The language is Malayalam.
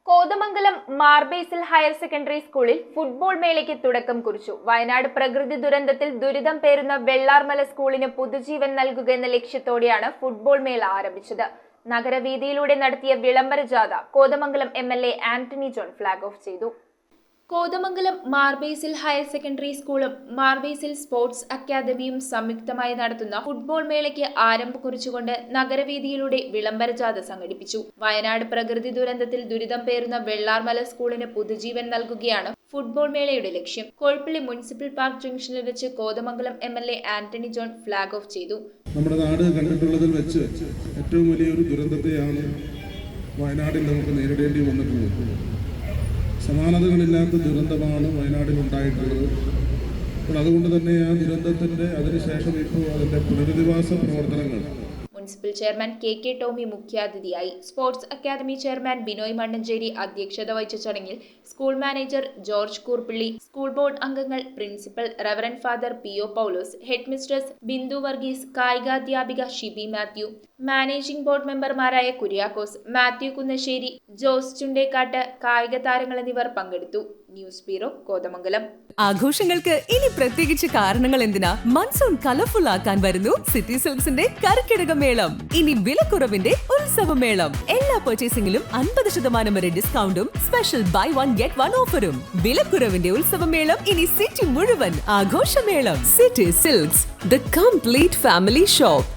കോതമംഗലം മാർബേസിൽ ഹയർ സെക്കൻഡറി സ്കൂളിൽ ഫുട്ബോൾ മേളയ്ക്ക് തുടക്കം കുറിച്ചു. വയനാട് പ്രകൃതി ദുരന്തത്തിൽ ദുരിതം പേറുന്ന വെള്ളാർമല സ്കൂളിന് പുതുജീവൻ നൽകുക എന്ന ലക്ഷ്യത്തോടെയാണ് ഫുട്ബോൾ മേള ആരംഭിച്ചത്. നഗരവീതിയിലൂടെ നടത്തിയ വിളംബര ജാഥ Kothamangalam MLA Antony John flag off ചെയ്തു. കോതമംഗലം മാർബേസിൽ ഹയർ സെക്കൻഡറി സ്കൂളും മാർബേസിൽ സ്പോർട്സ് അക്കാദമിയും സംയുക്തമായി നടത്തുന്ന ഫുട്ബോൾ മേളയ്ക്ക് ആരംഭം കുറിച്ചുകൊണ്ട് നഗരവീതിയിലൂടെ വിളംബര ജാഥ സംഘടിപ്പിച്ചു. വയനാട് പ്രകൃതി ദുരന്തത്തിൽ ദുരിതം പേറുന്ന വെള്ളാർമല സ്കൂളിന് പുതുജീവൻ നൽകുകയാണ് ഫുട്ബോൾ മേളയുടെ ലക്ഷ്യം. കോഴിപ്പള്ളി മുനിസിപ്പൽ പാർക്ക് ജംഗ്ഷനിൽ വെച്ച് Kothamangalam MLA Antony John flag off ചെയ്തു. നമ്മുടെ നാട് കണ്ടിട്ടുള്ളതിൽ വെച്ച് ഏറ്റവും വലിയൊരു ദുരന്തത്തെയാണ് വയനാട്ടിൽ നമുക്ക് നേരിടേണ്ടി വന്നിട്ടുള്ളത്. സമാനതകളില്ലാത്ത ദുരന്തമാണ് വയനാട്ടിൽ ഉണ്ടായിട്ടുള്ളത്. അപ്പോൾ അതുകൊണ്ട് തന്നെ ആ ദുരന്തത്തിൻ്റെ അതിനുശേഷം ഇപ്പോൾ അതിൻ്റെ പുനരധിവാസ പ്രവർത്തനങ്ങൾ മുനിസിപ്പൽ ചെയർമാൻ KK ടോമി മുഖ്യാതിഥിയായി. Sports academy chairman Binoy Mannanchery അധ്യക്ഷത വഹിച്ച ചടങ്ങിൽ school manager George Koorppilly, school board അംഗങ്ങൾ, principal reverend father PO Paulose, head mistress Bindu Varghese, കായികാധ്യാപിക ഷിബി മാത്യു, മാനേജിംഗ് ബോർഡ് മെമ്പർമാരായ കുര്യാക്കോസ്, മാത്യു കുന്നശ്ശേരി, ജോസ് ചുണ്ടേക്കാട്ട്, കായിക താരങ്ങൾ എന്നിവർ പങ്കെടുത്തു. News bureau, Kothamangalam. ആഘോഷങ്ങൾക്ക് ഇനി പ്രത്യേകിച്ച് കാരണങ്ങൾ എന്തിനാ? മൺസൂൺ കളർഫുൾ ആക്കാൻ വരുന്നു സിറ്റി സിൽക്സിന്റെ കർക്കിടക മേളം. ഇനി വിലക്കുറവിന്റെ ഉത്സവമേളം. എല്ലാ പർച്ചേസിംഗിലും 50% വരെ ഡിസ്കൗണ്ടും special buy one get one ഓഫറും. വിലക്കുറവിന്റെ ഉത്സവമേളം ഇനി സിറ്റി മുഴുവൻ ആഘോഷമേളം. City Silks, the complete family shop.